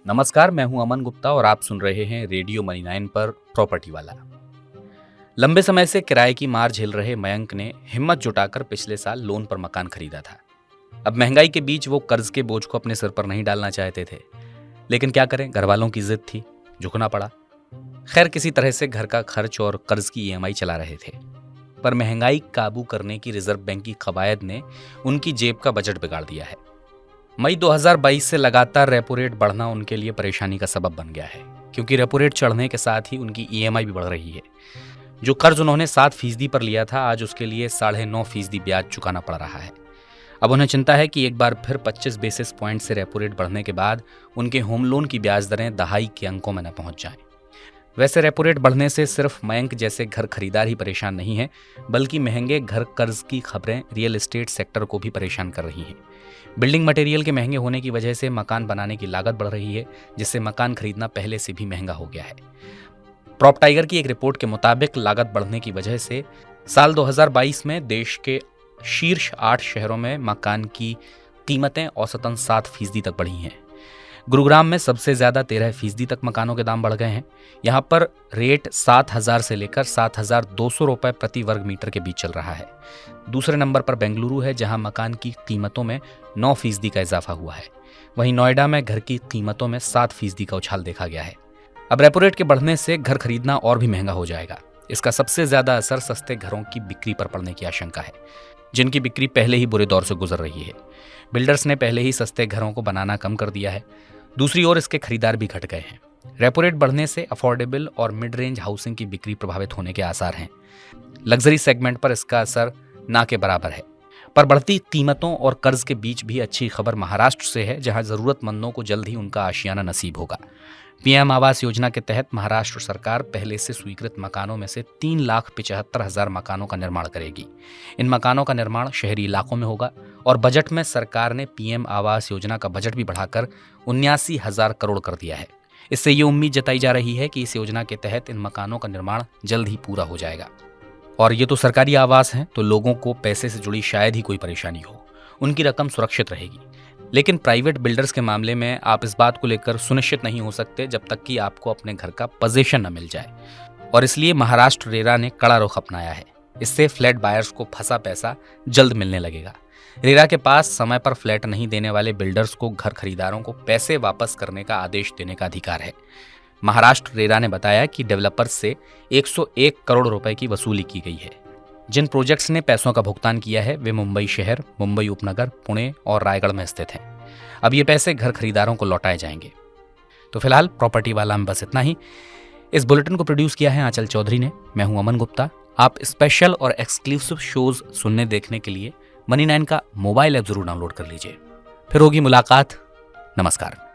नमस्कार, मैं हूं अमन गुप्ता और आप सुन रहे हैं रेडियो मनी 9 पर प्रॉपर्टी वाला। लंबे समय से किराए की मार झेल रहे मयंक ने हिम्मत जुटाकर पिछले साल लोन पर मकान खरीदा था। अब महंगाई के बीच वो कर्ज के बोझ को अपने सिर पर नहीं डालना चाहते थे, लेकिन क्या करें, घर वालों की जिद थी, झुकना पड़ा। खैर, किसी तरह से घर का खर्च और कर्ज की ईएमआई चला रहे थे, पर महंगाई काबू करने की रिजर्व बैंक की कवायद ने उनकी जेब का बजट बिगाड़ दिया है। मई 2022 से लगातार रेपो रेट बढ़ना उनके लिए परेशानी का सबब बन गया है, क्योंकि रेपो रेट चढ़ने के साथ ही उनकी ईएमआई भी बढ़ रही है। जो कर्ज उन्होंने 7% पर लिया था, आज उसके लिए 9.5% ब्याज चुकाना पड़ रहा है। अब उन्हें चिंता है कि एक बार फिर 25 बेसिस पॉइंट से रेपो रेट बढ़ने के बाद उनके होम लोन की ब्याज दरें दहाई के अंकों में न पहुंच जाएं। वैसे रेपो रेट बढ़ने से सिर्फ मयंक जैसे घर खरीदार ही परेशान नहीं है, बल्कि महंगे घर कर्ज की खबरें रियल एस्टेट सेक्टर को भी परेशान कर रही हैं। बिल्डिंग मटेरियल के महंगे होने की वजह से मकान बनाने की लागत बढ़ रही है, जिससे मकान खरीदना पहले से भी महंगा हो गया है। प्रॉप टाइगर की एक रिपोर्ट के मुताबिक लागत बढ़ने की वजह से साल 2022 में देश के शीर्ष 8 शहरों में मकान की कीमतें औसतन 7% तक बढ़ी हैं। गुरुग्राम में सबसे ज्यादा 13% तक मकानों के दाम बढ़ गए हैं। यहाँ पर रेट 7,000 से लेकर 7,200 रुपए प्रति वर्ग मीटर के बीच चल रहा है। दूसरे नंबर पर बेंगलुरु है, जहां मकान की कीमतों में 9% का इजाफा हुआ है। वहीं नोएडा में घर की कीमतों में 7% का उछाल देखा गया है। अब रेपो रेट के बढ़ने से घर खरीदना और भी महंगा हो जाएगा। इसका सबसे ज्यादा असर सस्ते घरों की बिक्री पर पड़ने की आशंका है, जिनकी बिक्री पहले ही बुरे दौर से गुजर रही है। बिल्डर्स ने पहले ही सस्ते घरों को बनाना कम कर दिया है। दूसरी ओर इसके खरीदार भी घट गए हैं। रेपो रेट बढ़ने से अफोर्डेबल और मिड रेंज हाउसिंग की बिक्री प्रभावित होने के आसार हैं। लग्जरी सेगमेंट पर इसका असर ना के बराबर है। पर बढ़ती कीमतों और कर्ज के बीच भी अच्छी खबर महाराष्ट्र से है, जहां जरूरतमंदों को जल्द ही उनका आशियाना नसीब होगा। पीएम आवास योजना के तहत महाराष्ट्र सरकार पहले से स्वीकृत मकानों में से 3,75,000 मकानों का निर्माण करेगी। इन मकानों का निर्माण शहरी इलाकों में होगा और बजट में सरकार ने पीएम आवास योजना का बजट भी बढ़ाकर 79,000 करोड़ कर दिया है। इससे ये उम्मीद जताई जा रही है कि इस योजना के तहत इन मकानों का निर्माण जल्द ही पूरा हो जाएगा। और ये तो सरकारी आवास हैं, तो लोगों को पैसे से जुड़ी शायद ही कोई परेशानी हो, उनकी रकम सुरक्षित रहेगी। लेकिन प्राइवेट बिल्डर्स के मामले में आप इस बात को लेकर सुनिश्चित नहीं हो सकते जब तक कि आपको अपने घर का पोजीशन न मिल जाए। और इसलिए महाराष्ट्र रेरा ने कड़ा रुख अपनाया है। इससे फ्लैट बायर्स को फंसा पैसा जल्द मिलने लगेगा। रेरा के पास समय पर फ्लैट नहीं देने वाले बिल्डर्स को घर खरीदारों को पैसे वापस करने का आदेश देने का अधिकार है। महाराष्ट्र रेरा ने बताया कि डेवलपर्स से 101 करोड़ रुपए की वसूली की गई है। जिन प्रोजेक्ट्स ने पैसों का भुगतान किया है वे मुंबई शहर, मुंबई उपनगर, पुणे और रायगढ़ में स्थित हैं। अब ये पैसे घर खरीदारों को लौटाए जाएंगे। तो फिलहाल प्रॉपर्टी वाला में बस इतना ही। इस बुलेटिन को प्रोड्यूस किया है आंचल चौधरी ने। मैं हूं अमन गुप्ता। आप स्पेशल और एक्सक्लूसिव शोज सुनने देखने के लिए मनी 9 का मोबाइल ऐप जरूर डाउनलोड कर लीजिए। फिर होगी मुलाकात। नमस्कार।